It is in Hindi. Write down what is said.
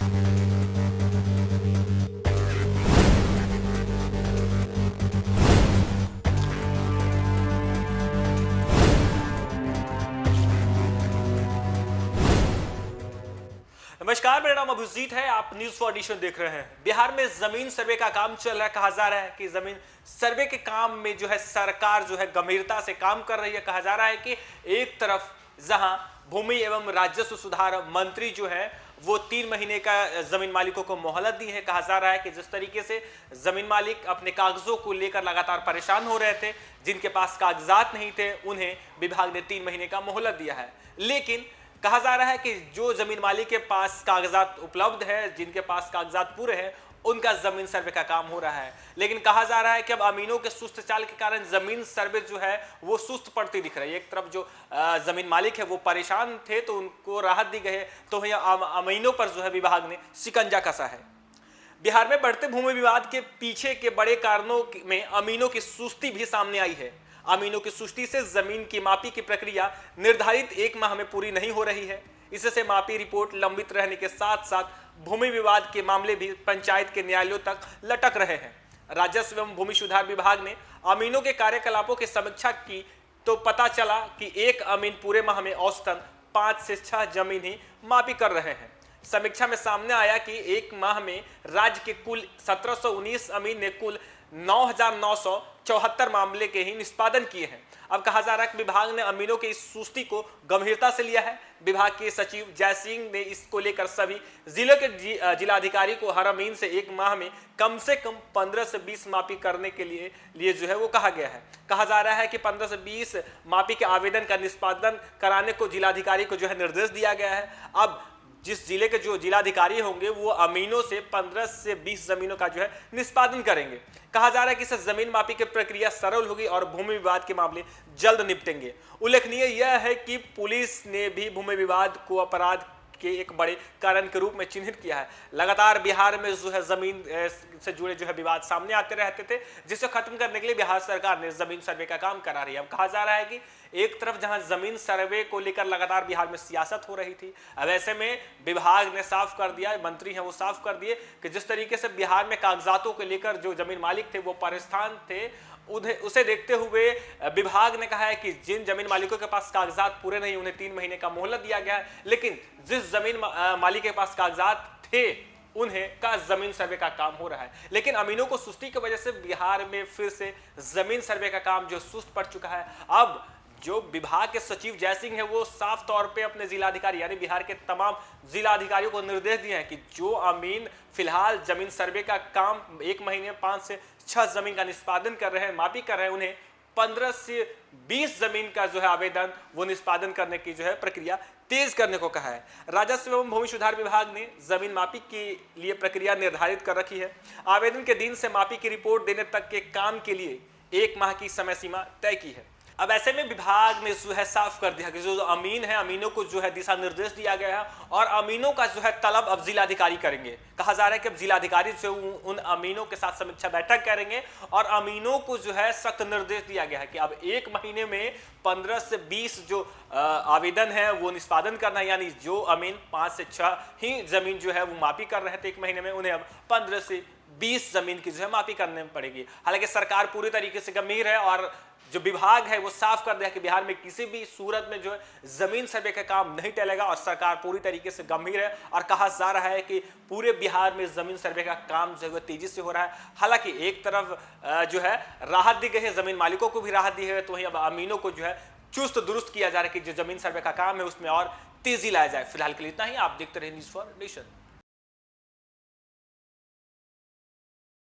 नमस्कार, मेरा नाम अभिजीत है। आप न्यूज फॉर नेशन देख रहे हैं। बिहार में जमीन सर्वे का काम चल रहा है। कहा जा रहा है कि जमीन सर्वे के काम में जो है सरकार जो है गंभीरता से काम कर रही है। कहा जा रहा है कि एक तरफ जहां भूमि एवं राजस्व सुधार मंत्री जो है वो 3 महीने का जमीन मालिकों को मोहलत दी है। कहा जा रहा है कि जिस तरीके से जमीन मालिक अपने कागजों को लेकर लगातार परेशान हो रहे थे, जिनके पास कागजात नहीं थे, उन्हें विभाग ने 3 महीने का मोहलत दिया है। लेकिन कहा जा रहा है कि जो जमीन मालिक के पास कागजात उपलब्ध है, जिनके पास कागजात पूरे हैं, उनका जमीन सर्वे का काम हो रहा है। लेकिन कहा जा रहा है कि अब अमीनों के सुस्त चाल के कारण जमीन सर्वे जो है वो सुस्त पड़ती दिख रही है। एक तरफ जो जमीन मालिक है वो परेशान थे तो उनको राहत दी गई है, तो अमीनों पर जो है विभाग ने शिकंजा कसा है। बिहार में बढ़ते भूमि विवाद के पीछे के बड़े कारणों में अमीनों की सुस्ती भी सामने आई है। अमीनों की सुस्ती से जमीन की मापी की प्रक्रिया निर्धारित 1 माह में पूरी नहीं हो रही है। इससे मापी रिपोर्ट लंबित रहने के साथ साथ भूमि विवाद के मामले भी पंचायत के न्यायालयों तक लटक रहे हैं। राजस्व एवं भूमि सुधार विभाग ने अमीनों के कार्यकलापों की समीक्षा की तो पता चला कि एक अमीन पूरे माह में औसतन 5 से 6 जमीन ही मापी कर रहे हैं। समीक्षा में सामने आया कि एक माह में राज्य के कुल 1719 अमीन ने कुल 9,974 मामले के ही निष्पादन किए हैं। अब कहा जा रहा है कि विभाग ने अमीनों की इस सुस्ती को गंभीरता से लिया है। विभाग के सचिव जय सिंह ने इसको लेकर सभी जिलों के जिलाधिकारी को हर अमीन से 1 माह में कम 15 से 20 मापी करने के लिए जो है वो कहा गया है। कहा जा रहा है कि 15 से 20 मापी के आवेदन का निष्पादन कराने को जिलाधिकारी को जो है निर्देश दिया गया है। अब जिस जिले के जो जिलाधिकारी होंगे वो अमीनों से 15 से 20 जमीनों का जो है निष्पादन करेंगे। कहा जा रहा है कि इससे जमीन मापी की प्रक्रिया सरल होगी और भूमि विवाद के मामले जल्द निपटेंगे। उल्लेखनीय यह है कि पुलिस ने भी भूमि विवाद को अपराध के एक बड़े कारण के रूप में चिन्हित किया है। लगातार बिहार में जो है जमीन से जुड़े जो है विवाद सामने आते रहते थे, जिसे खत्म करने के लिए बिहार सरकार ने जमीन सर्वे का काम करा रही है। अब कहा जा रहा है कि एक तरफ जहां जमीन सर्वे को लेकर लगातार बिहार में सियासत हो रही थी, अब ऐसे में विभाग ने साफ कर दिया, मंत्री हैं वो साफ कर दिए कि जिस तरीके से बिहार में कागजातों को लेकर जो जमीन मालिक थे वो परेशान थे, उसे देखते हुए विभाग ने कहा है कि जिन जमीन मालिकों के पास कागजात पूरे नहीं उन्हें 3 महीने का मोहलत दिया गया है। लेकिन जिस जमीन मालिक के पास कागजात थे उन्हें का जमीन सर्वे का काम हो रहा है। लेकिन अमीनों को सुस्ती की वजह से बिहार में फिर से जमीन सर्वे का काम जो सुस्त पड़ चुका है। अब जो विभाग के सचिव जय सिंह है वो साफ तौर पे अपने जिलाधिकारी यानी बिहार के तमाम जिलाधिकारियों को निर्देश दिए हैं कि जो अमीन फिलहाल जमीन सर्वे का काम 1 महीने में 5 से 6 जमीन का निष्पादन कर रहे हैं, मापी कर रहे हैं, उन्हें 15 से 20 जमीन का जो है आवेदन वो निष्पादन करने की जो है प्रक्रिया तेज करने को कहा है। राजस्व एवं भूमि सुधार विभाग ने जमीन मापी के लिए प्रक्रिया निर्धारित कर रखी है। आवेदन के दिन से मापी की रिपोर्ट देने तक के काम के लिए 1 माह की समय सीमा तय की है। अब ऐसे में विभाग ने जो है साफ कर दिया कि जो अमीन है, अमीनों को जो है दिशा निर्देश दिया गया है और अमीनों का जो है तलब अब जिलाधिकारी करेंगे। कहा जा रहा है कि अब जिलाधिकारी जो उन अमीनों के साथ समीक्षा बैठक करेंगे और अमीनों को जो है सख्त निर्देश दिया गया है कि अब 1 महीने में 15 से 20 जो आवेदन है वो निष्पादन करना है। यानी जो अमीन 5 से 6 ही जमीन जो है वो मापी कर रहे थे 1 महीने में, उन्हें अब 15 से 20 जमीन की जो है मापी करने पड़ेगी। हालांकि सरकार पूरी तरीके से गंभीर है और जो विभाग है वो साफ कर दिया कि बिहार में किसी भी सूरत में जो है जमीन सर्वे का काम नहीं टलेगा और सरकार पूरी तरीके से गंभीर है। और कहा जा रहा है कि पूरे बिहार में जमीन सर्वे का काम जो है तेजी से हो रहा है। हालांकि एक तरफ जो है राहत दी गई है, जमीन मालिकों को भी राहत दी है, तो वहीं अब अमीनों को जो है चुस्त दुरुस्त किया जा रहा है कि जो जमीन सर्वे का काम है उसमें और तेजी लाया जाए। फिलहाल के लिए इतना ही। आप देखते रहे न्यूज़ फॉर नेशन।